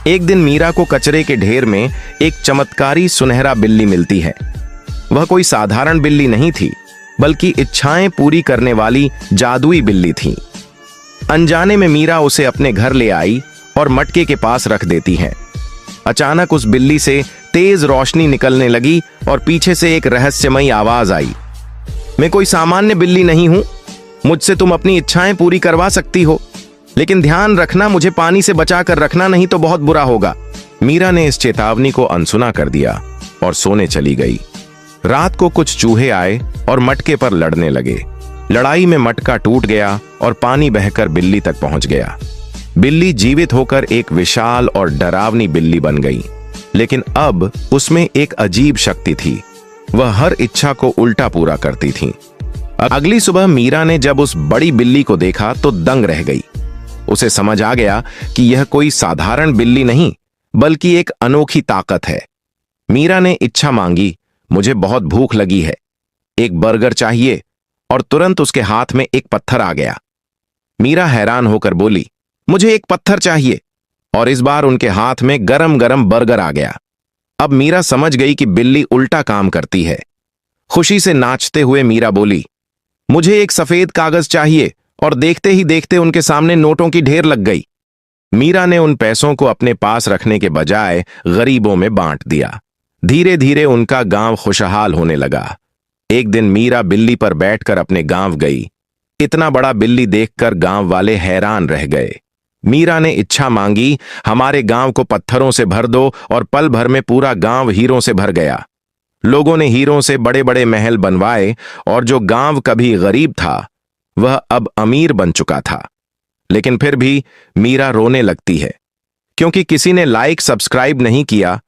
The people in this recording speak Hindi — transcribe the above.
एक दिन मीरा को कचरे के ढेर में एक चमत्कारी सुनहरा बिल्ली मिलती है। वह कोई साधारण बिल्ली नहीं थी, बल्कि इच्छाएं पूरी करने वाली जादुई बिल्ली थी। अनजाने में मीरा उसे अपने घर ले आई और मटके के पास रख देती है। अचानक उस बिल्ली से तेज रोशनी निकलने लगी और पीछे से एक रहस्यमयी आवाज आई। मैं कोई सामान्य बिल्ली नहीं हूं, मुझसे तुम अपनी इच्छाएं पूरी करवा सकती हो, लेकिन ध्यान रखना, मुझे पानी से बचा कर रखना, नहीं तो बहुत बुरा होगा। मीरा ने इस चेतावनी को अनसुना कर दिया और सोने चली गई। रात को कुछ चूहे आए और मटके पर लड़ने लगे। लड़ाई में मटका टूट गया और पानी बहकर बिल्ली तक पहुंच गया। बिल्ली जीवित होकर एक विशाल और डरावनी बिल्ली बन गई, लेकिन अब उसमें एक अजीब शक्ति थी। वह हर इच्छा को उल्टा पूरा करती थी। अगली सुबह मीरा ने जब उस बड़ी बिल्ली को देखा तो दंग रह गई। उसे समझ आ गया कि यह कोई साधारण बिल्ली नहीं, बल्कि एक अनोखी ताकत है। मीरा ने इच्छा मांगी, मुझे बहुत भूख लगी है, एक बर्गर चाहिए, और तुरंत उसके हाथ में एक पत्थर आ गया। मीरा हैरान होकर बोली, मुझे एक पत्थर चाहिए, और इस बार उनके हाथ में गरम गरम बर्गर आ गया। अब मीरा समझ गई कि बिल्ली उल्टा काम करती है। खुशी से नाचते हुए मीरा बोली, मुझे एक सफेद कागज चाहिए, और देखते ही देखते उनके सामने नोटों की ढेर लग गई। मीरा ने उन पैसों को अपने पास रखने के बजाय गरीबों में बांट दिया। धीरे धीरे उनका गांव खुशहाल होने लगा। एक दिन मीरा बिल्ली पर बैठकर अपने गांव गई। इतना बड़ा बिल्ली देखकर गांव वाले हैरान रह गए। मीरा ने इच्छा मांगी, हमारे गांव को पत्थरों से भर दो, और पल भर में पूरा गांव हीरों से भर गया। लोगों ने हीरों से बड़े बड़े महल बनवाए, और जो गांव कभी गरीब था वह अब अमीर बन चुका था। लेकिन फिर भी मीरा रोने लगती है, क्योंकि किसी ने लाइक सब्सक्राइब नहीं किया